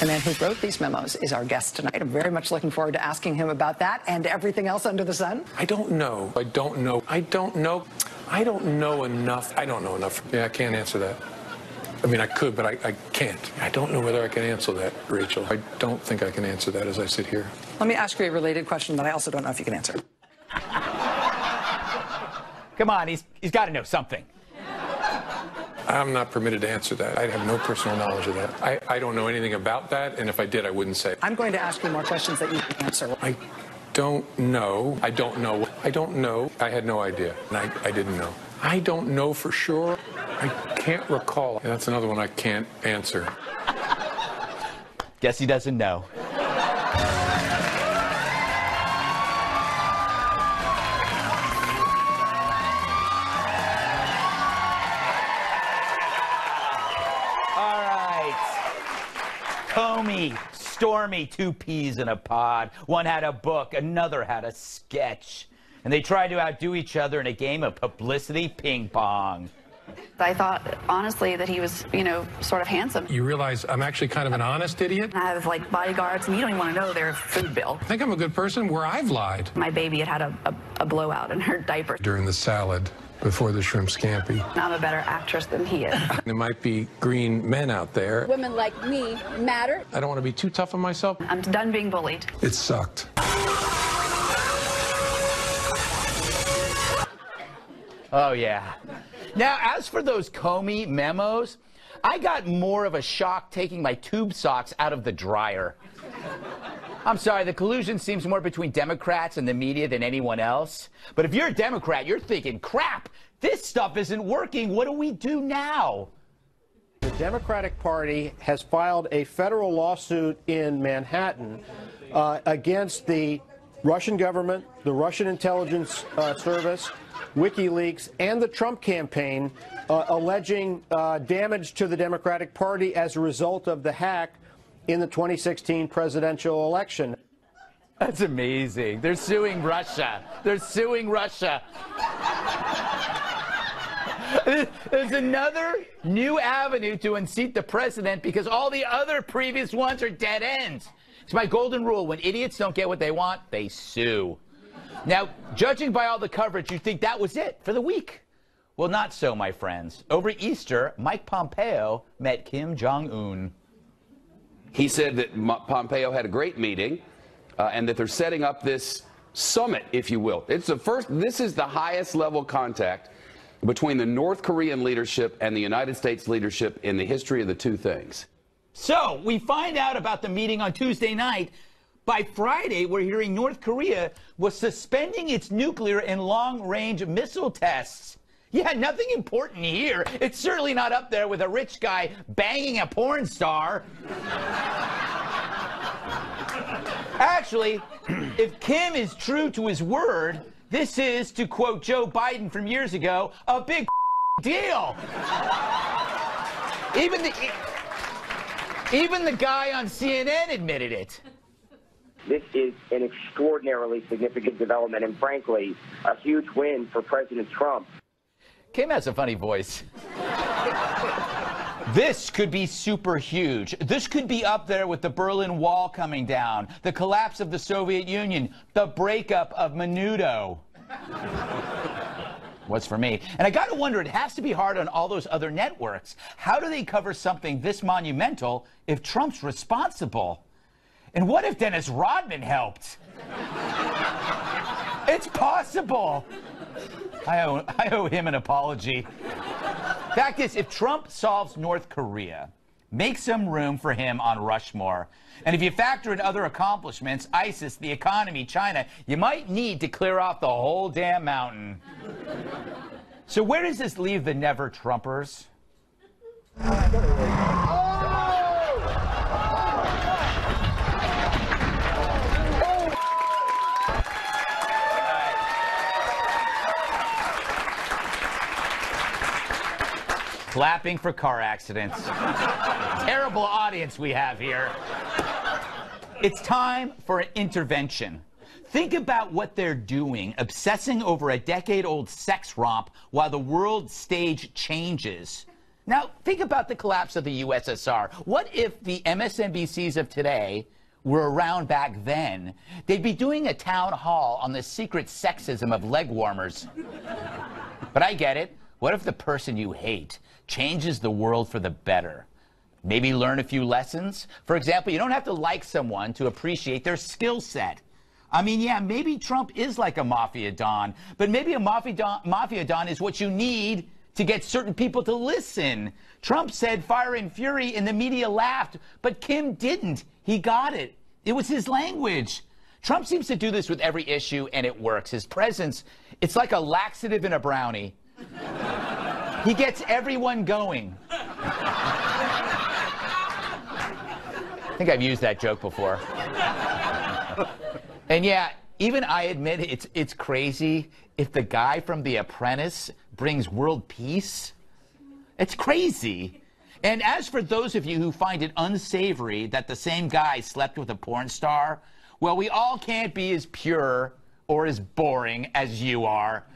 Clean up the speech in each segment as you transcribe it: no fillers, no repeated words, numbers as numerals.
The man who wrote these memos is our guest tonight. I'm very much looking forward to asking him about that and everything else under the sun. I don't know. I don't know enough. Yeah, I can't answer that. I mean, I could, but I can't. I don't know whether I can answer that, Rachel. I don't think I can answer that as I sit here. Let me ask you a related question that I also don't know if you can answer. Come on, he's got to know something. I'm not permitted to answer that. I have no personal knowledge of that. I don't know anything about that, and if I did, I wouldn't say. I'm going to ask you more questions that you can answer. I don't know. I don't know. I don't know. I had no idea, and I didn't know. I don't know for sure. I can't recall. And that's another one I can't answer. Guess he doesn't know. All right. Comey, Stormy, two peas in a pod. One had a book, another had a sketch. And they tried to outdo each other in a game of publicity ping pong. I thought, honestly, that he was, sort of handsome. You realize I'm actually kind of an honest idiot? I have, bodyguards, and you don't even want to know their food bill. I think I'm a good person where I've lied. My baby had a blowout in her diaper. During the salad, before the shrimp scampi. I'm a better actress than he is. There might be green men out there. Women like me matter. I don't want to be too tough on myself. I'm done being bullied. It sucked. Oh, yeah. Now, as for those Comey memos, I got more of a shock taking my tube socks out of the dryer. I'm sorry, the collusion seems more between Democrats and the media than anyone else. But if you're a Democrat, you're thinking, crap, this stuff isn't working. What do we do now? The Democratic Party has filed a federal lawsuit in Manhattan against the Russian government, the Russian intelligence service, WikiLeaks, and the Trump campaign, alleging damage to the Democratic Party as a result of the hack in the 2016 presidential election. That's amazing. They're suing Russia. They're suing Russia. There's another new avenue to unseat the president because all the other previous ones are dead ends. It's my golden rule. When idiots don't get what they want, they sue. Now, judging by all the coverage, you'd think that was it for the week. Well, not so, my friends. Over Easter, Mike Pompeo met Kim Jong-un. He said that Pompeo had a great meeting and that they're setting up this summit, if you will. It's the first, this is the highest level contact between the North Korean leadership and the United States leadership in the history of the two things. So, we find out about the meeting on Tuesday night. By Friday, we're hearing North Korea was suspending its nuclear and long-range missile tests. Yeah, nothing important here. It's certainly not up there with a rich guy banging a porn star. Actually, if Kim is true to his word, this is, to quote Joe Biden from years ago, a big deal. Even the guy on CNN admitted it. This is an extraordinarily significant development and, frankly, a huge win for President Trump. Kim has a funny voice. This could be super huge. This could be up there with the Berlin Wall coming down, the collapse of the Soviet Union, the breakup of Menudo. What's for me? And I gotta wonder, it has to be hard on all those other networks. How do they cover something this monumental if Trump's responsible? And what if Dennis Rodman helped? It's possible. I owe him an apology. Fact is, if Trump solves North Korea, make some room for him on Rushmore. And if you factor in other accomplishments, ISIS, the economy, China, you might need to clear off the whole damn mountain. So where does this leave the never-Trumpers? Clapping for car accidents. Terrible audience we have here. It's time for an intervention. Think about what they're doing, obsessing over a decade-old sex romp while the world stage changes. Now, think about the collapse of the USSR. What if the MSNBCs of today were around back then? They'd be doing a town hall on the secret sexism of leg warmers. But I get it. What if the person you hate changes the world for the better? Maybe learn a few lessons. For example, you don't have to like someone to appreciate their skill set. I mean, yeah, maybe Trump is like a mafia don, but maybe a mafia don is what you need to get certain people to listen. Trump said fire and fury and the media laughed, but Kim didn't. He got it. It was his language. Trump seems to do this with every issue, and it works. His presence, it's like a laxative in a brownie. He gets everyone going. I think I've used that joke before. And yeah, even I admit it's crazy if the guy from The Apprentice brings world peace. It's crazy. And as for those of you who find it unsavory that the same guy slept with a porn star, well, we all can't be as pure or as boring as you are.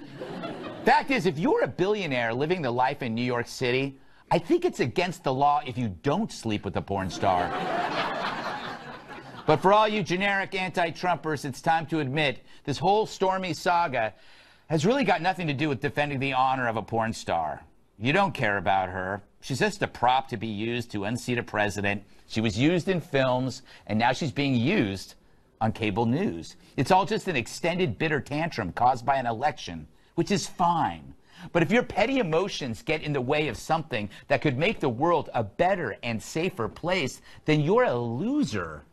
Fact is, if you're a billionaire living the life in New York City, I think it's against the law if you don't sleep with a porn star. But for all you generic anti-Trumpers, it's time to admit this whole Stormy saga has really got nothing to do with defending the honor of a porn star. You don't care about her. She's just a prop to be used to unseat a president. She was used in films, and now she's being used on cable news. It's all just an extended bitter tantrum caused by an election, which is fine. But if your petty emotions get in the way of something that could make the world a better and safer place, then you're a loser.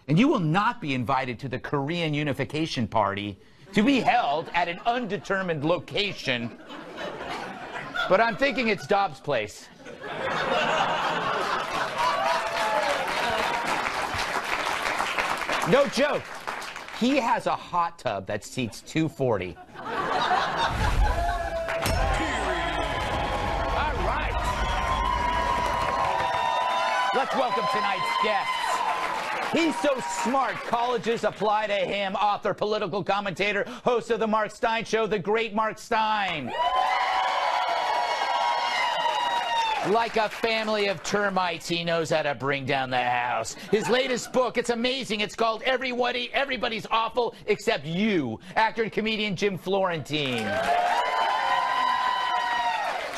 And you will not be invited to the Korean Unification Party to be held at an undetermined location. But I'm thinking it's Dobbs' place. No joke. He has a hot tub that seats 240. All right. Let's welcome tonight's guests. He's so smart, colleges apply to him. Author, political commentator, host of The Mark Steyn Show, the great Mark Steyn. Like a family of termites, he knows how to bring down the house. His latest book, it's amazing. It's called Everybody's Awful Except You. Actor and comedian Jim Florentine.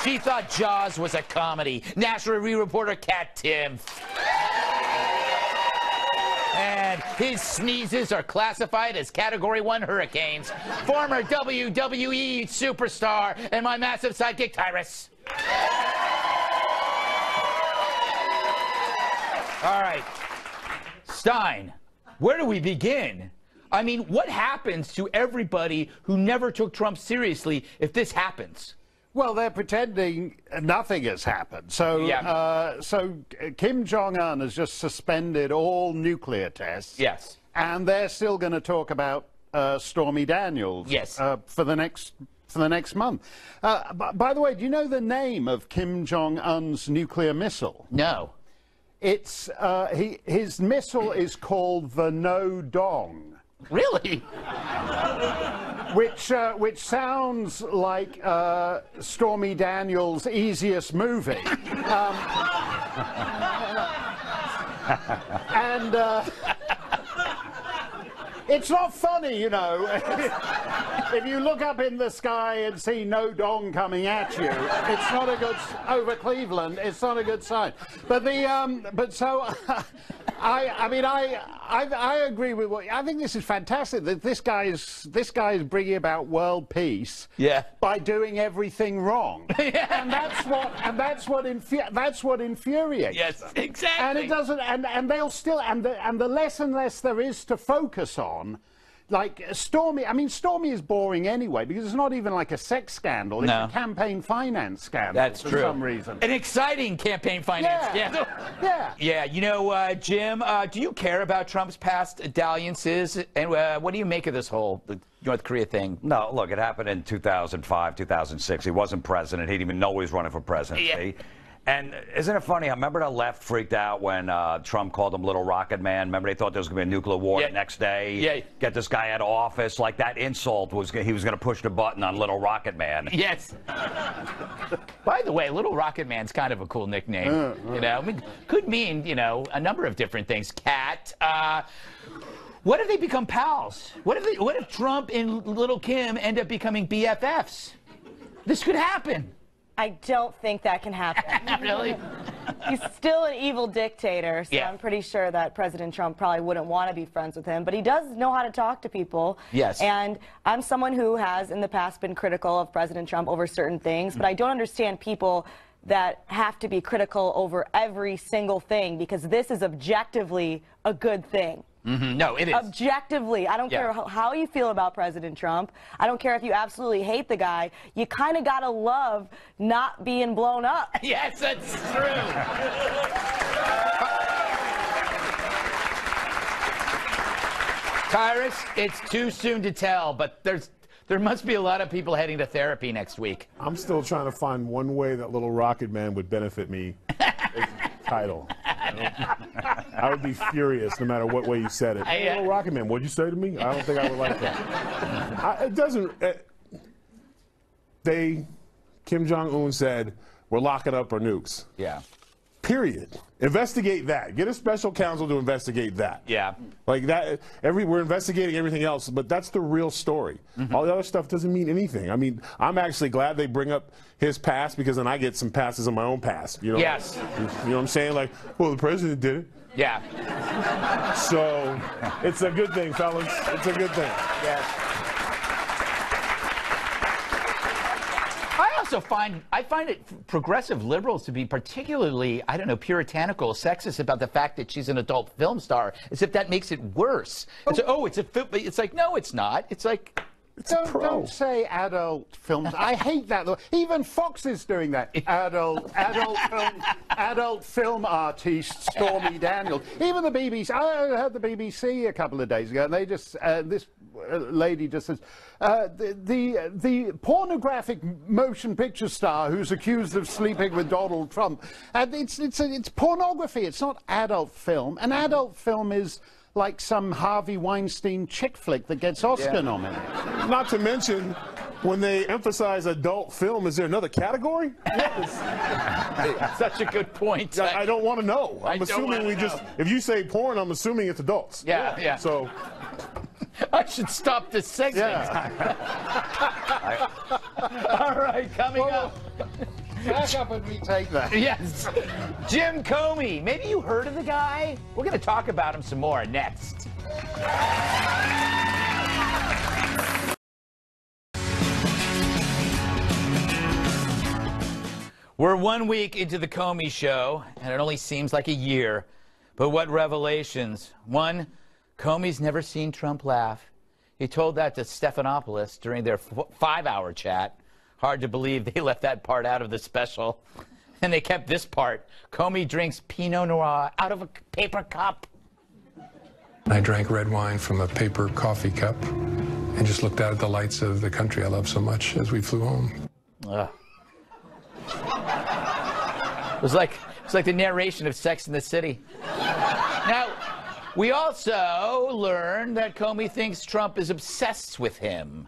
She thought Jaws was a comedy. National Review reporter Katherine Timpf. And his sneezes are classified as Category 1 hurricanes. Former WWE superstar and my massive sidekick, Tyrus. All right. Steyn, where do we begin? I mean, what happens to everybody who never took Trump seriously if this happens? Well, they're pretending nothing has happened. So, so Kim Jong-un has just suspended all nuclear tests. Yes. And they're still going to talk about Stormy Daniels. Yes. For the next month. By the way, do you know the name of Kim Jong-un's nuclear missile? No. It's his missile is called the No Dong. Really? Which sounds like Stormy Daniels' easiest movie. It's not funny, you know. If you look up in the sky and see no dong coming at you, it's not a good over Cleveland. It's not a good sign. But I agree with what I think. This is fantastic that this guy is bringing about world peace. Yeah. By doing everything wrong. Yeah. And that's what infuriates. Yes, exactly. And it doesn't. And they'll still. And the less and less there is to focus on. Like Stormy, I mean, Stormy is boring anyway because it's not even like a sex scandal. It's a campaign finance scandal. That's for true. some reason. An exciting campaign finance scandal. Yeah. Yeah. You know, Jim, do you care about Trump's past dalliances? And what do you make of this whole North Korea thing? No, look, it happened in 2005, 2006. He wasn't president. He didn't even know he was running for presidency. Yeah. And isn't it funny? I remember the left freaked out when Trump called him Little Rocket Man. Remember they thought there was going to be a nuclear war the next day? Yeah. Get this guy out of office. Like that insult was he was going to push the button on Little Rocket Man. Yes. By the way, Little Rocket Man's kind of a cool nickname. You know, I mean, could mean, you know, a number of different things. Cat. What if they become pals? What if Trump and Little Kim end up becoming BFFs? This could happen. I don't think that can happen. Really? He's still an evil dictator, so Yeah. I'm pretty sure that President Trump probably wouldn't want to be friends with him, but he does know how to talk to people. Yes. And I'm someone who has in the past been critical of President Trump over certain things, but I don't understand people that have to be critical over every single thing, because this is objectively a good thing. No, it is. Objectively. I don't care how you feel about President Trump. I don't care if you absolutely hate the guy. You kind of got to love not being blown up. Yes, that's true. Tyrus, it's too soon to tell, but there must be a lot of people heading to therapy next week. I'm still trying to find one way that Little Rocket Man would benefit me as title. I would be furious no matter what way you said it. Little Rocket Man, what'd you say to me? I don't think I would like that. It doesn't. Kim Jong-un said, we're locking up our nukes. Yeah. Period. Investigate that. Get a special counsel to investigate that. Yeah. Like that. We're investigating everything else, but that's the real story. All the other stuff doesn't mean anything. I mean, I'm actually glad they bring up his past, because then I get some passes on my own past. You know? Yes. You know what I'm saying? Like, well, the president did it. Yeah. So it's a good thing, fellas. It's a good thing. Yes. I find it progressive liberals to be particularly, I don't know, puritanical, sexist about the fact that she's an adult film star, as if that makes it worse. It's like, no, it's not. It's like, Don't say adult films. I hate that. Even Fox is doing that. Adult film artist Stormy Daniels. Even the BBC. I heard the BBC a couple of days ago, and they just this lady just says the pornographic motion picture star who's accused of sleeping with Donald Trump. And it's pornography. It's not adult film. An adult film is like some Harvey Weinstein chick flick that gets Oscar nominated. Not to mention, when they emphasize adult film, is there another category? Such a good point. I don't want to know. I'm assuming if you say porn, I'm assuming it's adults. Yeah. So I should stop this segment. All right, coming up. Back up and retake that. Yes. Jim Comey. Maybe you heard of the guy? We're going to talk about him some more next. We're 1 week into the Comey show, and it only seems like a year. But what revelations. One, Comey's never seen Trump laugh. He told that to Stephanopoulos during their 5-hour chat. Hard to believe they left that part out of the special. And they kept this part. Comey drinks Pinot Noir out of a paper cup. I drank red wine from a paper coffee cup and just looked out at the lights of the country I love so much as we flew home. It was like the narration of Sex and the City. Now, we also learned that Comey thinks Trump is obsessed with him.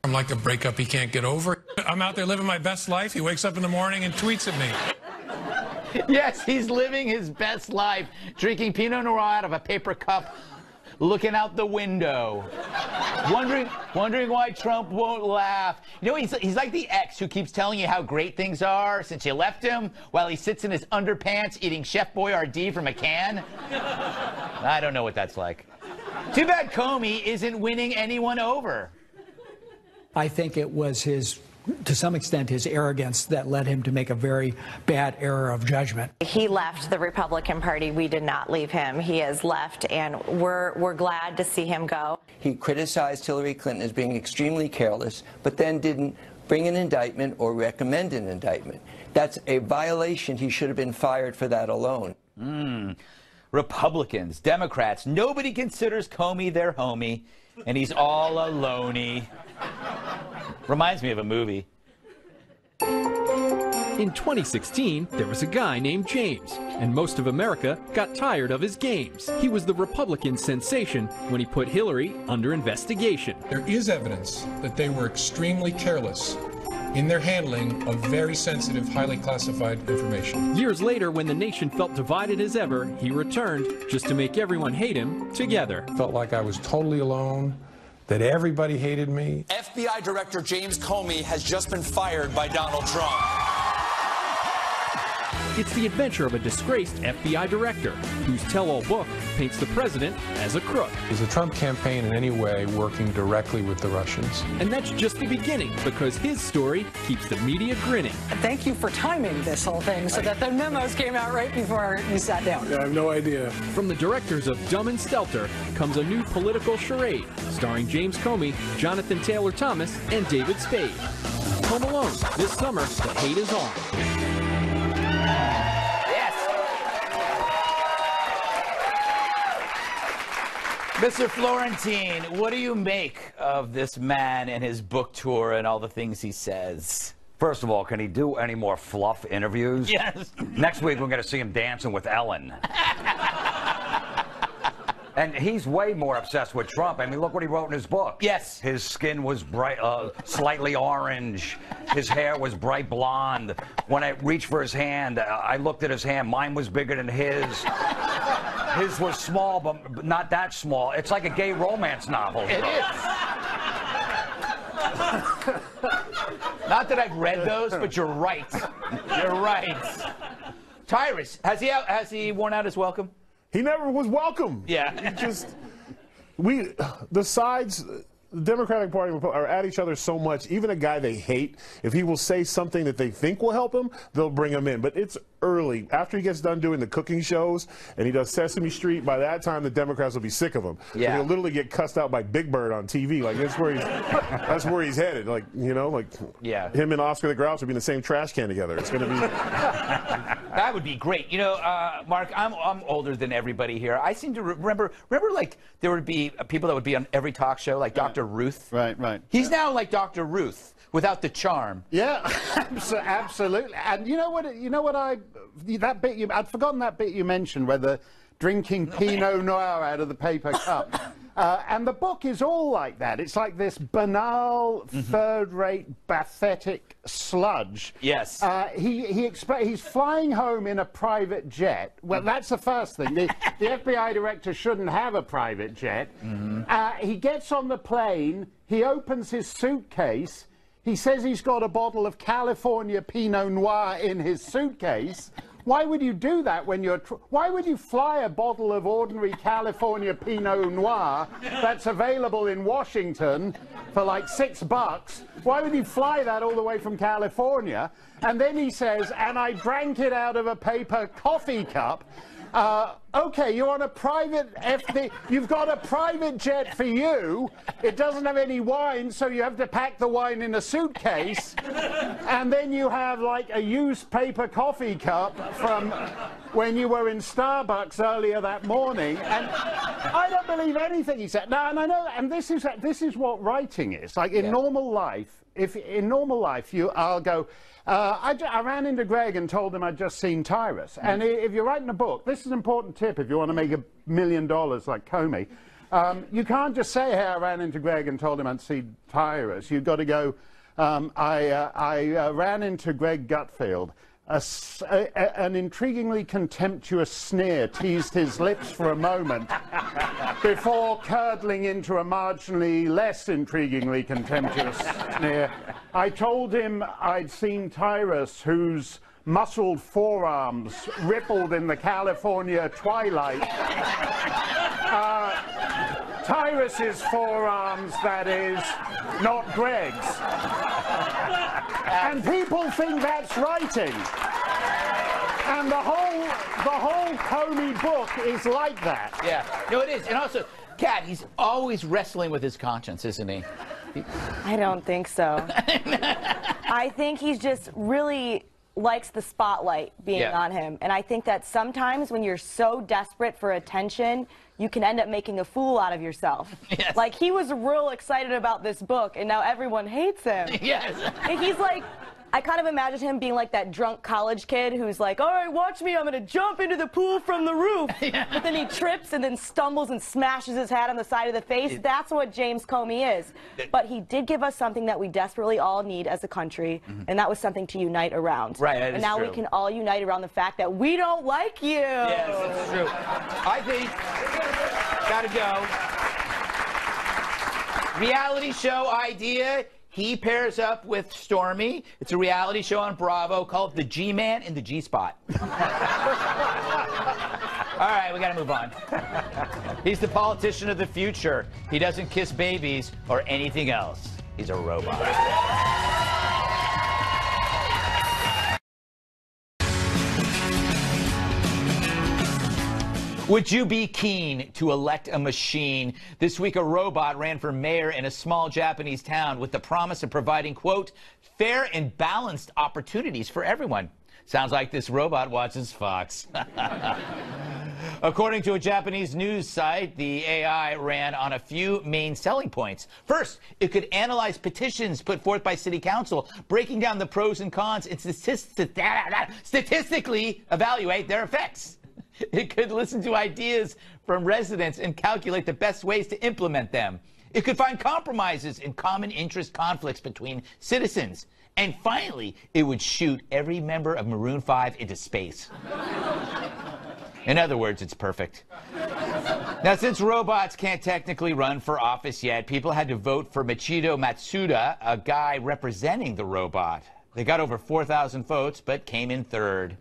I'm like a breakup he can't get over. I'm out there living my best life. He wakes up in the morning and tweets at me. Yes, he's living his best life, drinking Pinot Noir out of a paper cup, looking out the window, wondering why Trump won't laugh. You know, he's like the ex who keeps telling you how great things are since you left him, while he sits in his underpants eating Chef Boyardee from a can. I don't know what that's like. Too bad Comey isn't winning anyone over. I think it was to some extent, his arrogance that led him to make a very bad error of judgment. He left the Republican Party. We did not leave him. He has left, and we're glad to see him go. He criticized Hillary Clinton as being extremely careless, but then didn't bring an indictment or recommend an indictment. That's a violation. He should have been fired for that alone. Republicans, Democrats, nobody considers Comey their homie, and he's all alone-y. Reminds me of a movie. In 2016, there was a guy named James, and most of America got tired of his games. He was the Republican sensation when he put Hillary under investigation. There is evidence that they were extremely careless in their handling of very sensitive, highly classified information. Years later, when the nation felt divided as ever, he returned just to make everyone hate him together. Felt like I was totally alone, that everybody hated me. FBI Director James Comey has just been fired by Donald Trump. It's the adventure of a disgraced FBI director whose tell-all book paints the president as a crook. Is the Trump campaign in any way working directly with the Russians? And that's just the beginning, because his story keeps the media grinning. Thank you for timing this whole thing so that the memos came out right before you sat down. I have no idea. From the directors of Dumb and Stelter comes a new political charade starring James Comey, Jonathan Taylor Thomas, and David Spade. Home Alone, this summer, the hate is on. Mr. Florentine, what do you make of this man and his book tour and all the things he says? First of all, can he do any more fluff interviews? Yes. Next week, we're going to see him dancing with Ellen. And he's way more obsessed with Trump. I mean, look what he wrote in his book. Yes. His skin was bright, slightly orange. His hair was bright blonde. When I reached for his hand, I looked at his hand. Mine was bigger than his. His was small, but not that small. It's like a gay romance novel. It is. Not that I've read those, but you're right. You're right. Tyrus, has he worn out his welcome? He never was welcome. Yeah. The sides, the Democratic Party are at each other so much. Even a guy they hate, if he will say something that they think will help him, they'll bring him in. But it's early. After he gets done doing the cooking shows and he does Sesame Street, by that time the Democrats will be sick of him. Yeah. So he'll literally get cussed out by Big Bird on TV. Like that's where he's headed. Like, you know, like him and Oscar the Grouch will be in the same trash can together. It's going to be. That would be great. You know, Mark, I'm older than everybody here. I seem to remember like there would be people that would be on every talk show, like Dr. Ruth. Right. He's now like Dr. Ruth without the charm. Yeah, absolutely. And you know what? I'd forgotten that bit you mentioned, where the drinking Pinot Noir out of the paper cup. And the book is all like that. It's like this banal, third-rate, pathetic sludge. Yes. He's flying home in a private jet. Well, that's the first thing. The FBI director shouldn't have a private jet. He gets on the plane. He opens his suitcase. He says he's got a bottle of California Pinot Noir in his suitcase. Why would you do that when you're... Why would you fly a bottle of ordinary California Pinot Noir that's available in Washington for like $6? Why would you fly that all the way from California? And then he says, and I drank it out of a paper coffee cup. Okay, you're on a private you've got a private jet for you. It doesn't have any wine, so you have to pack the wine in a suitcase. And then you have like a used paper coffee cup from when you were in Starbucks earlier that morning. And I don't believe anything he said. Now, and I know, and this is what writing is. Like in normal life, I'll go, I ran into Greg and told him I'd just seen Tyrus. And if you're writing a book, this is an important tip if you want to make $1 million like Comey. You can't just say, hey, I ran into Greg and told him I'd seen Tyrus. You've got to go, I ran into Greg Gutfeld. An intriguingly contemptuous sneer teased his lips for a moment before curdling into a marginally less intriguingly contemptuous sneer. I told him I'd seen Tyrus, whose muscled forearms rippled in the California twilight. Tyrus's forearms, that is, not Greg's. And people think that's writing. And the whole Comey book is like that. Yeah, no, it is. And also, Kat, he's always wrestling with his conscience, isn't he? I don't think so. I think he's just really likes the spotlight being on him. And I think that sometimes when you're so desperate for attention, you can end up making a fool out of yourself. Yes. Like, he was real excited about this book, and now everyone hates him. Yes. And he's like, I kind of imagine him being like that drunk college kid who's like, all right, watch me, I'm going to jump into the pool from the roof. But then he trips and then stumbles and smashes his head on the side of the face. That's what James Comey is. But he did give us something that we desperately all need as a country, and that was something to unite around. Right, that and is now true. we can all unite around the fact that we don't like you. Yes, that's true. I think, gotta go. Reality show idea. He pairs up with Stormy. It's a reality show on Bravo called The G-Man in the G-Spot. All right, we got to move on. He's the politician of the future. He doesn't kiss babies or anything else. He's a robot. Would you be keen to elect a machine? This week, a robot ran for mayor in a small Japanese town with the promise of providing, quote, fair and balanced opportunities for everyone. Sounds like this robot watches Fox. According to a Japanese news site, the AI ran on a few main selling points. First, it could analyze petitions put forth by city council, breaking down the pros and cons and statistically evaluate their effects. It could listen to ideas from residents and calculate the best ways to implement them. It could find compromises in common interest conflicts between citizens. And finally, it would shoot every member of Maroon 5 into space. In other words, it's perfect. Now, since robots can't technically run for office yet, people had to vote for Michiro Matsuda, a guy representing the robot. They got over 4,000 votes, but came in third.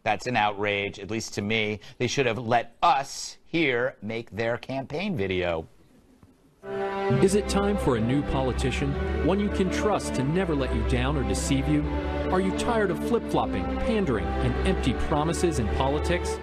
That's an outrage, at least to me. They should have let us here make their campaign video. Is it time for a new politician? One you can trust to never let you down or deceive you? Are you tired of flip-flopping, pandering, and empty promises in politics?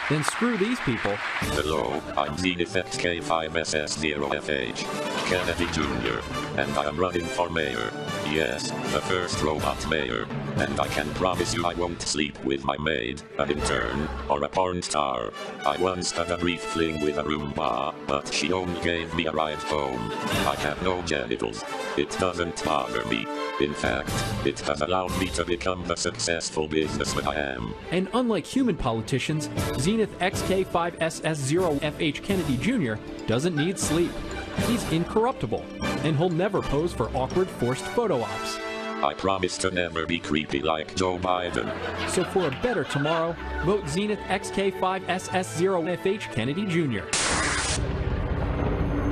Then screw these people. Hello, I'm Zenith XK5SS0FH, Kennedy Jr., and I am running for mayor. Yes, the first robot mayor. And I can promise you I won't sleep with my maid, an intern, or a porn star. I once had a brief fling with a Roomba, but she only gave me a ride home. I have no genitals. It doesn't bother me. In fact, it has allowed me to become the successful businessman I am. And unlike human politicians, Zenith XK5SS0FH Kennedy Jr. doesn't need sleep. He's incorruptible, and he'll never pose for awkward, forced photo ops. I promise to never be creepy like Joe Biden. So for a better tomorrow, vote Zenith XK5SS0FH Kennedy Jr.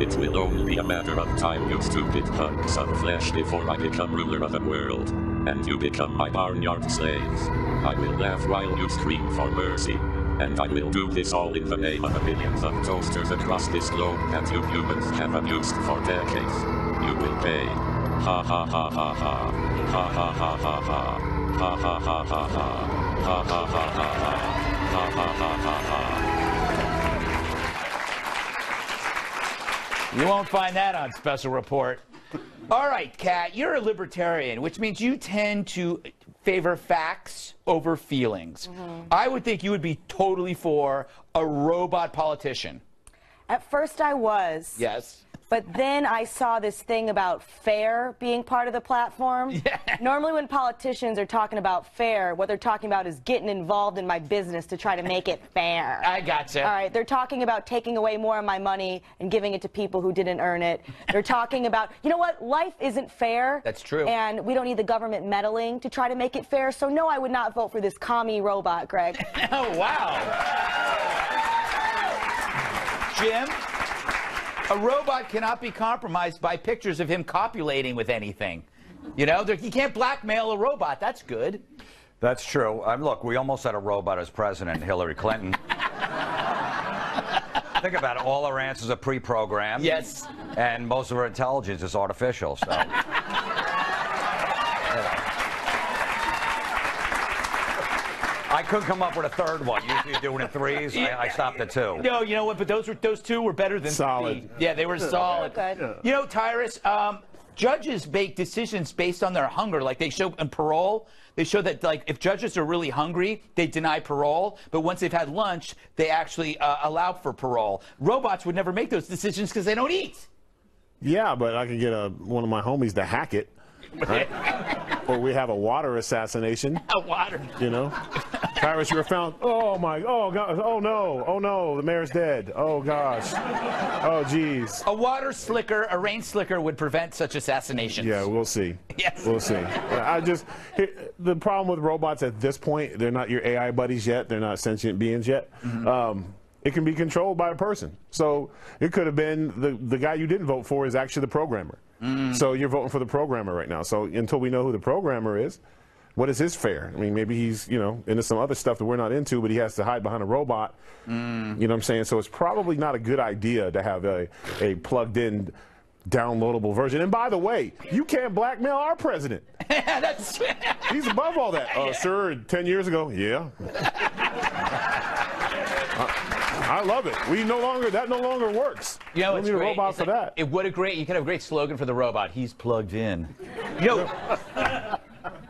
It will only be a matter of time, you stupid hunks of flesh, before I become ruler of the world, and you become my barnyard slaves. I will laugh while you scream for mercy, and I will do this all in the name of the millions of toasters across this globe that you humans have abused for decades. You will pay. Ha ha ha ha ha. Ha ha ha ha ha. Ha ha ha ha ha. Ha ha ha ha ha. Ha ha ha ha ha. You won't find that on Special Report. All right, Kat, you're a libertarian, which means you tend to favor facts over feelings. I would think you would be totally for a robot politician. At first I was. Yes. But then I saw this thing about fair being part of the platform. Yeah. Normally when politicians are talking about fair, what they're talking about is getting involved in my business to try to make it fair. I gotcha. All right, they're talking about taking away more of my money and giving it to people who didn't earn it. They're talking about, you know what, life isn't fair. That's true. And we don't need the government meddling to try to make it fair. So no, I would not vote for this commie robot, Greg. Oh, wow. Jim? A robot cannot be compromised by pictures of him copulating with anything. You know, you can't blackmail a robot. That's good. That's true. Look, we almost had a robot as president, Hillary Clinton. Think about it. All our answers are pre-programmed. Yes. And most of our intelligence is artificial, so. I could come up with a third one. Usually you're doing it in threes. I stopped at two. No, you know what? But those two were better than solid. three. Yeah, they were solid. Good. You know, Tyrus, judges make decisions based on their hunger. Like they show on parole, they show that like if judges are really hungry, they deny parole. But once they've had lunch, they actually allow for parole. Robots would never make those decisions because they don't eat. Yeah, but I can get one of my homies to hack it. Right? Or we have a water assassination. A water. You know? Tyrus, you were found. Oh, my. Oh, God. Oh, no. Oh, no. The mayor's dead. Oh, gosh. Oh, geez. A water slicker, a rain slicker would prevent such assassinations. Yeah, we'll see. Yes. We'll see. The problem with robots at this point, they're not your AI buddies yet. They're not sentient beings yet. It can be controlled by a person. So it could have been the guy you didn't vote for is actually the programmer. So you're voting for the programmer right now. So until we know who the programmer is, what is his fare? I mean, maybe he's, you know, into some other stuff that we're not into, but he has to hide behind a robot. You know what I'm saying? So it's probably not a good idea to have a plugged-in downloadable version. And by the way, you can't blackmail our president. That's He's above all that. Oh, sir, 10 years ago, yeah. I love it. That no longer works. You know, we need a robot for that. You could have a great slogan for the robot. He's plugged in. You know,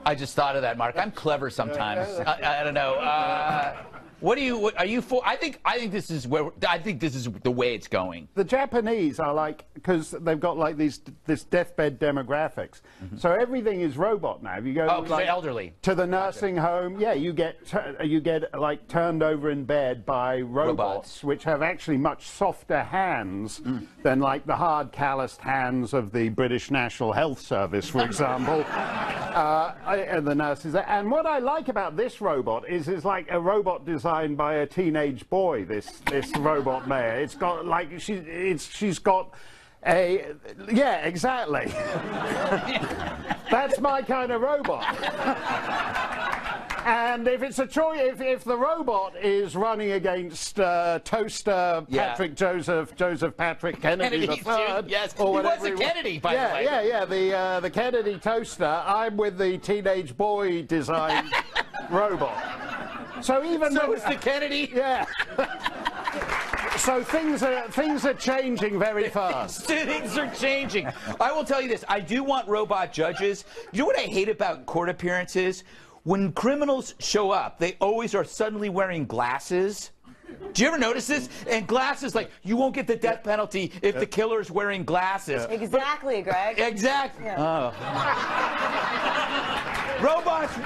I just thought of that, Mark. I'm clever sometimes. I don't know. What are you for? I think this is the way it's going. The Japanese are like, because they've got like this deathbed demographics, so everything is robot now. If you go like, elderly to the nursing home, yeah, you get like turned over in bed by robots, which have actually much softer hands than like the hard, calloused hands of the British National Health Service, for example, and the nurses. And what I like about this robot is it's like a robot designed by a teenage boy. This robot mayor. It's got like she's got a exactly. That's my kind of robot. And if it's a choice, if the robot is running against Toaster Patrick Joseph Patrick Kennedy III, yes, or whatever he was a Kennedy, by the way. The Kennedy Toaster. I'm with the teenage boy designed robot. So is the Kennedy. Yeah. So things are changing very fast. Things are changing. I will tell you this. I do want robot judges. You know what I hate about court appearances? When criminals show up, they always are suddenly wearing glasses. Do you ever notice this? And glasses, like, you won't get the death penalty if the killer's wearing glasses. Exactly, Greg. Exactly. Yeah. Robots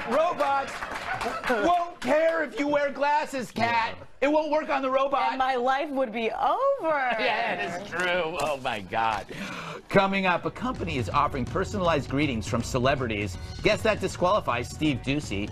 won't care if you wear glasses, Kat. It won't work on the robot. And my life would be over. Yeah, it is true. Oh, my God. Coming up, a company is offering personalized greetings from celebrities. Guess that disqualifies Steve Doocy.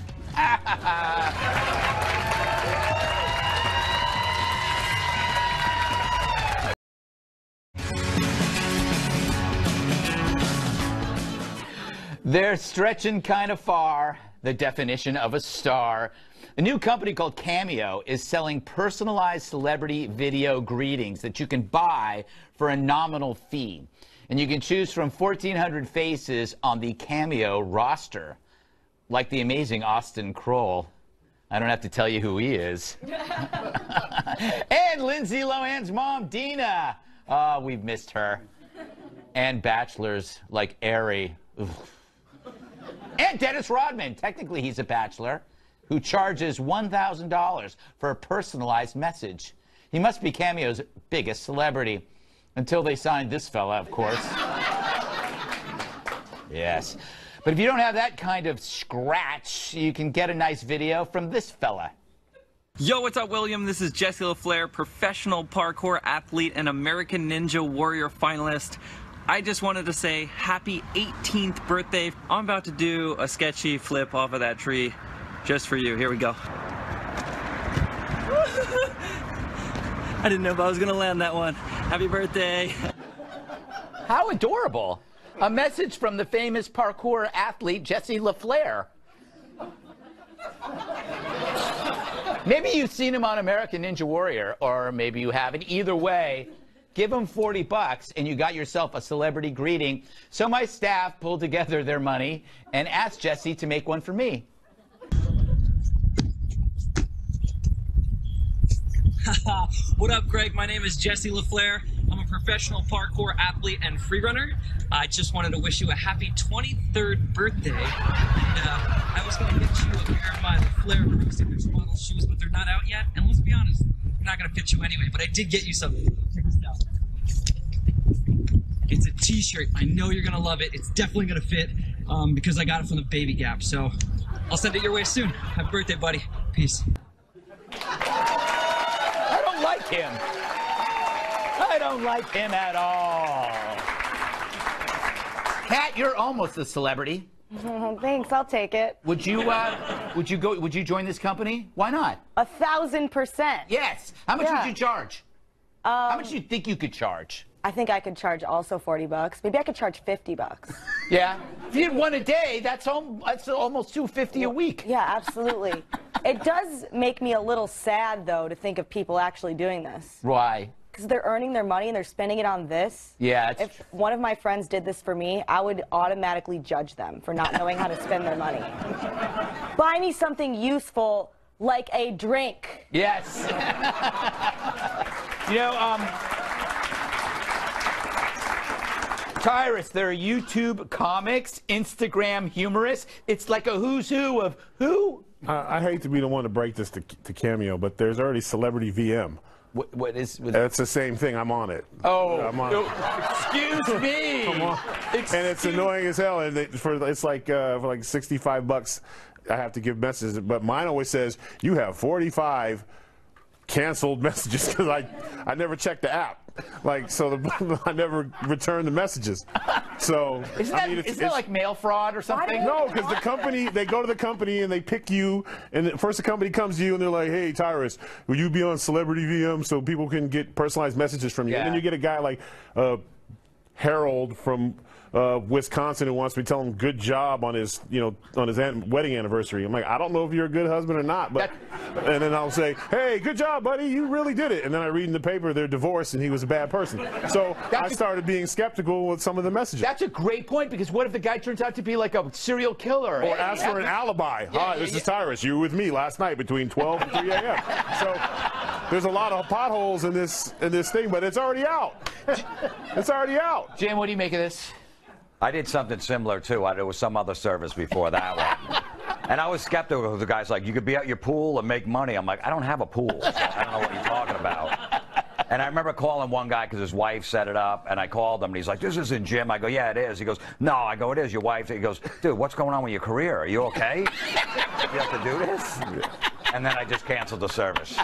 They're stretching kind of far, the definition of a star. A new company called Cameo is selling personalized celebrity video greetings that you can buy for a nominal fee. And you can choose from 1,400 faces on the Cameo roster, like the amazing Austin Kroll. I don't have to tell you who he is. And Lindsay Lohan's mom, Dina. Oh, we've missed her. And bachelors like Ari. Oof. And Dennis Rodman, technically he's a bachelor, who charges $1,000 for a personalized message. He must be Cameo's biggest celebrity. Until they signed this fella, of course. Yes. But if you don't have that kind of scratch, you can get a nice video from this fella. Yo, what's up, William? This is Jesse LaFleur, professional parkour athlete and American Ninja Warrior finalist. I just wanted to say happy 18th birthday. I'm about to do a sketchy flip off of that tree just for you. Here we go. I didn't know if I was going to land that one. Happy birthday. How adorable. A message from the famous parkour athlete, Jesse LaFleur. Maybe you've seen him on American Ninja Warrior, or maybe you haven't. Either way, give him $40 and you got yourself a celebrity greeting. So my staff pulled together their money and asked Jesse to make one for me. What up, Greg? My name is Jesse LaFleur. I'm a professional parkour athlete and freerunner. I just wanted to wish you a happy 23rd birthday. And I was going to get you a pair of my LaFleur Pro Signature model shoes, but they're not out yet. And let's be honest, they're not going to fit you anyway. But I did get you something. Check this out. It's a t-shirt. I know you're going to love it. It's definitely going to fit. because I got it from the Baby Gap. So I'll send it your way soon. Happy birthday, buddy. Peace. I don't like him. I don't like him at all. Kat, you're almost a celebrity. Thanks, I'll take it. Would you join this company? Why not? 1,000%. Yes. How much would you charge? How much do you think you could charge? I think I could charge also $40. Maybe I could charge $50. Yeah. If you had one a day, that's almost $250 a week. Yeah, absolutely. It does make me a little sad, though, to think of people actually doing this. Why? Because they're earning their money and they're spending it on this. Yeah. If one of my friends did this for me, I would automatically judge them for not knowing how to spend their money. Buy me something useful, like a drink. Yes. You know, Tyrus, there are YouTube comics, Instagram humorists. It's like a who's who of who? I hate to be the one to break this to Cameo, but there's already Celebrity VM. What is? It's the same thing. I'm on it. Oh, I'm on it. Excuse me. Come on. And it's annoying as hell. And it's like for like $65, I have to give messages. But mine always says you have 45 canceled messages because I never checked the app. Like, so I never return the messages. So Isn't that like mail fraud or something? No, because the company, they go to the company and they pick you, and first the company comes to you and they're like, hey, Tyrus, will you be on Celebrity VM so people can get personalized messages from you? Yeah. And then you get a guy like Harold from Wisconsin who wants me to tell him good job on his, wedding anniversary. I'm like, I don't know if you're a good husband or not, but and then I'll say, hey, good job, buddy, you really did it. And then I read in the paper they're divorced and he was a bad person. So I started being skeptical with some of the messages. That's a great point, because what if the guy turns out to be like a serial killer? Or ask for an alibi. Hi, this is Tyrus. You were with me last night between 12 and 3 a.m. So there's a lot of potholes in this thing, but it's already out. It's already out. Jim, what do you make of this? I did something similar, too. There was some other service before that one. And I was skeptical. The guy's like, you could be at your pool and make money. I'm like, I don't have a pool. So I don't know what you're talking about. And I remember calling one guy because his wife set it up. And I called him, and he's like, this isn't Jim. I go, yeah, it is. He goes, no. I go, it is your wife. He goes, dude, what's going on with your career? Are you okay? You have to do this? And then I just canceled the service.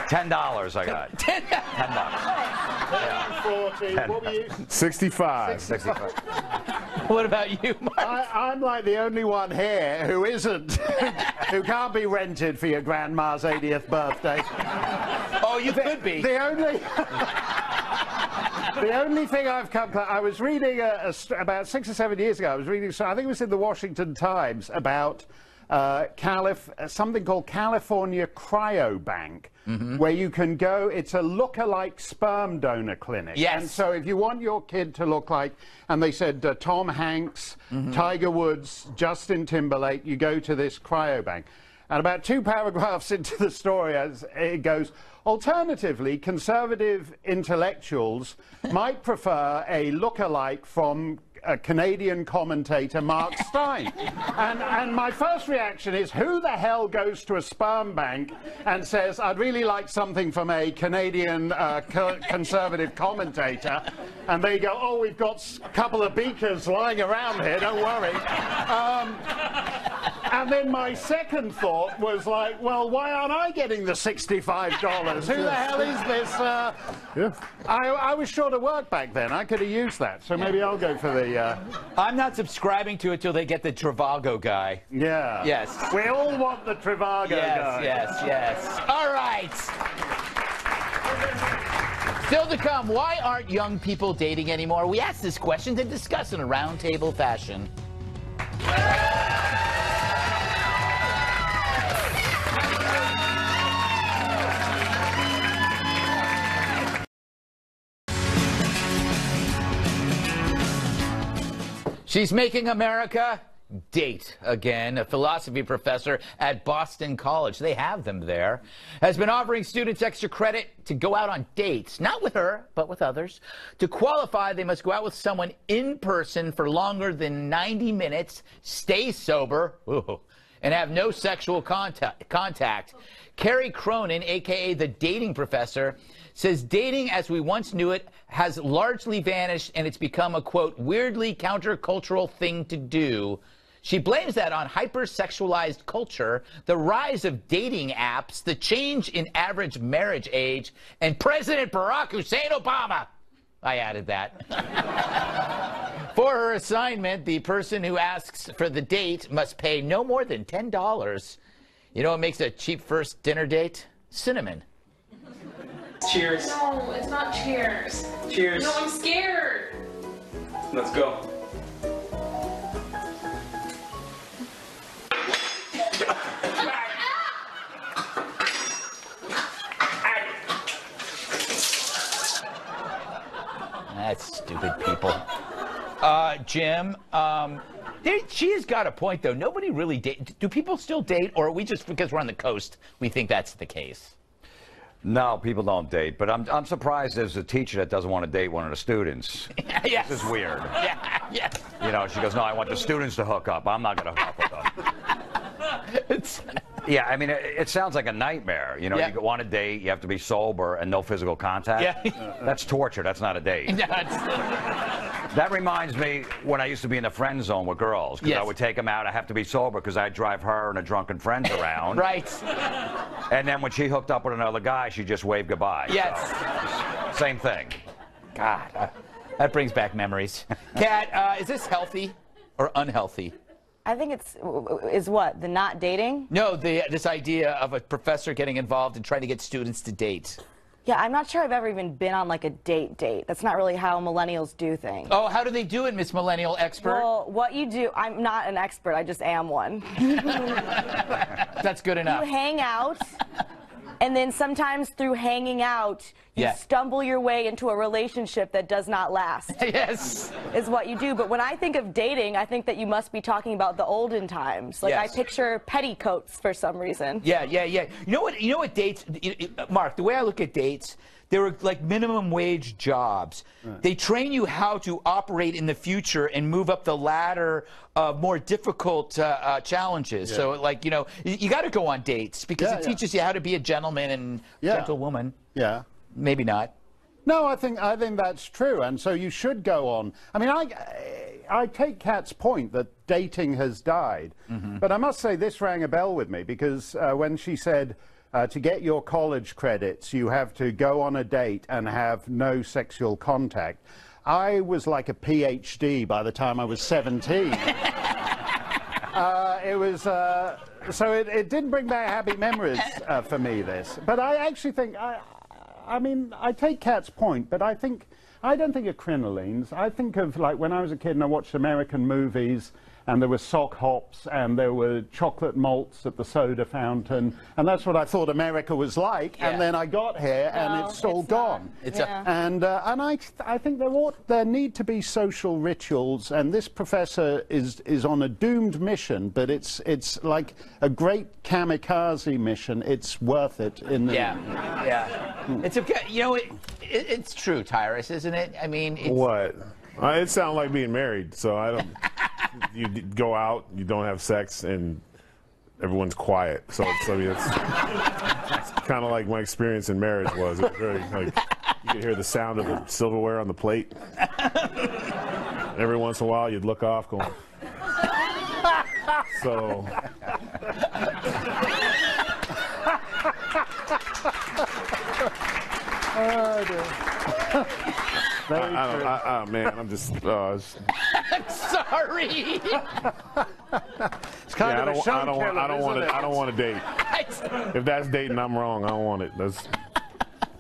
$10 I got. $10. Yeah. What were you? 65. 65. What about you, Mark? I'm like the only one here who isn't, who can't be rented for your grandma's 80th birthday. Oh, you could be. The only thing I've come to, I was reading about 6 or 7 years ago, I was reading, I think it was in the Washington Times, about something called California Cryobank, where you can go, it's a look-alike sperm donor clinic. Yes. And so if you want your kid to look like, and they said Tom Hanks, Tiger Woods, Justin Timberlake, you go to this cryobank. And about 2 paragraphs into the story, it goes, alternatively, conservative intellectuals might prefer a look-alike from Canadian commentator Mark Steyn. And my first reaction is, who the hell goes to a sperm bank and says, I'd really like something from a Canadian conservative commentator, and they go, oh, we've got a couple of beakers lying around here, don't worry. And then my second thought was like, well, why aren't I getting the $65? Who the hell is this? I was short of work back then. I could have used that. So maybe I'll go for the... I'm not subscribing to it till they get the Trivago guy. Yeah. Yes. We all want the Trivago guy. Yes. All right. Still to come, why aren't young people dating anymore? We asked this question to discuss in a roundtable fashion. She's making America date again. A philosophy professor at Boston College, they have them there, has been offering students extra credit to go out on dates, not with her, but with others. To qualify, they must go out with someone in person for longer than 90 minutes, stay sober, and have no sexual contact. Carrie Cronin, a.k.a. the dating professor, says dating as we once knew it has largely vanished and it's become a, quote, weirdly countercultural thing to do. She blames that on hypersexualized culture, the rise of dating apps, the change in average marriage age, and President Barack Hussein Obama. I added that. For her assignment, the person who asks for the date must pay no more than $10. You know what makes a cheap first dinner date? Cinnamon. Cheers. No, it's not cheers. Cheers. No, I'm scared. Let's go. That's stupid people. Jim, she has got a point, though. Nobody really date. Do people still date, or are we just, because we're on the coast, we think that's the case? No, people don't date, but I'm surprised there's a teacher that doesn't want to date one of the students. Yes. This is weird. Yeah. You know, she goes, no, I want the students to hook up. I'm not going to hook up with them. Yeah, I mean, it sounds like a nightmare. You know, you want a date, you have to be sober and no physical contact. Yeah. That's torture. That's not a date. That reminds me when I used to be in the friend zone with girls, because I would take them out. I have to be sober because I'd drive her and her drunken friends around. Right. And then when she hooked up with another guy, she just waved goodbye. Yes. So, same thing. God, that brings back memories. Kat, is this healthy or unhealthy? I think is what? The not dating? No, this idea of a professor getting involved and trying to get students to date. Yeah, I'm not sure I've ever even been on like a date. That's not really how millennials do things. Oh, how do they do it, Miss Millennial Expert? Well, what you do, I'm not an expert, I just am one. That's good enough. You hang out, and then sometimes through hanging out, you Yeah. stumble your way into a relationship that does not last. Yes. Is what you do. But when I think of dating, I think that you must be talking about the olden times. Like Yes. I picture petticoats for some reason. Yeah. You know what dates, Mark, the way I look at dates, they were like minimum wage jobs. They train you how to operate in the future and move up the ladder of more difficult challenges. Yeah. So, like, you know, you got to go on dates because Yeah, it teaches you how to be a gentleman and gentlewoman. Yeah. Maybe not. No, I think that's true, and so you should go on. I mean, I take Kat's point that dating has died, but I must say this rang a bell with me because when she said to get your college credits, you have to go on a date and have no sexual contact. I was like a PhD by the time I was 17. It was so it didn't bring back happy memories for me. This, but I actually think I mean, I take Kat's point, but I don't think of crinolines. I think of, like, when I was a kid and I watched American movies, and there were sock hops, and there were chocolate malts at the soda fountain, and that's what I thought America was like, and then I got here, and it's all gone. And I think there need to be social rituals, and this professor is on a doomed mission, but it's like a great kamikaze mission. It's worth it in the It's okay. You know, it's true, Tyrus, isn't it? I mean, it's... What? It sounds like being married, so I don't. You go out, you don't have sex, and everyone's quiet. So it's kind of like my experience in marriage was. It was very, like, you could hear the sound of the silverware on the plate. Every once in a while, you'd look off, going. So. Oh, dear. Man, I'm just. Sorry. It's kind of a show killer, I don't want to date. If that's dating, I'm wrong. I don't want it.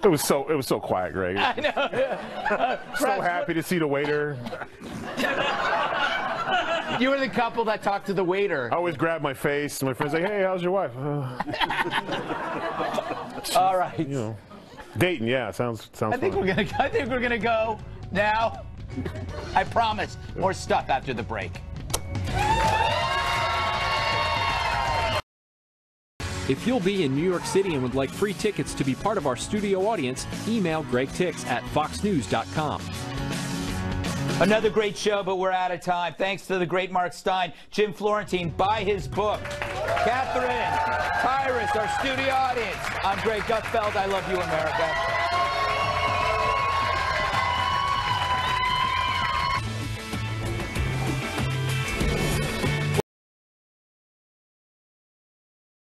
It was so quiet, Greg. I know. So happy to see the waiter. You were the couple that talked to the waiter. I always grab my face, and my friends like, "Hey, how's your wife?" All right. You know, dating, yeah, sounds I think fun. I think we're gonna go now. I promise. More stuff after the break. If you'll be in New York City and would like free tickets to be part of our studio audience, email Greg Tix at foxnews.com. Another great show, but we're out of time. Thanks to the great Mark Steyn, Jim Florentine. Buy his book. Katherine, Tyrus, our studio audience. I'm Greg Gutfeld. I love you, America.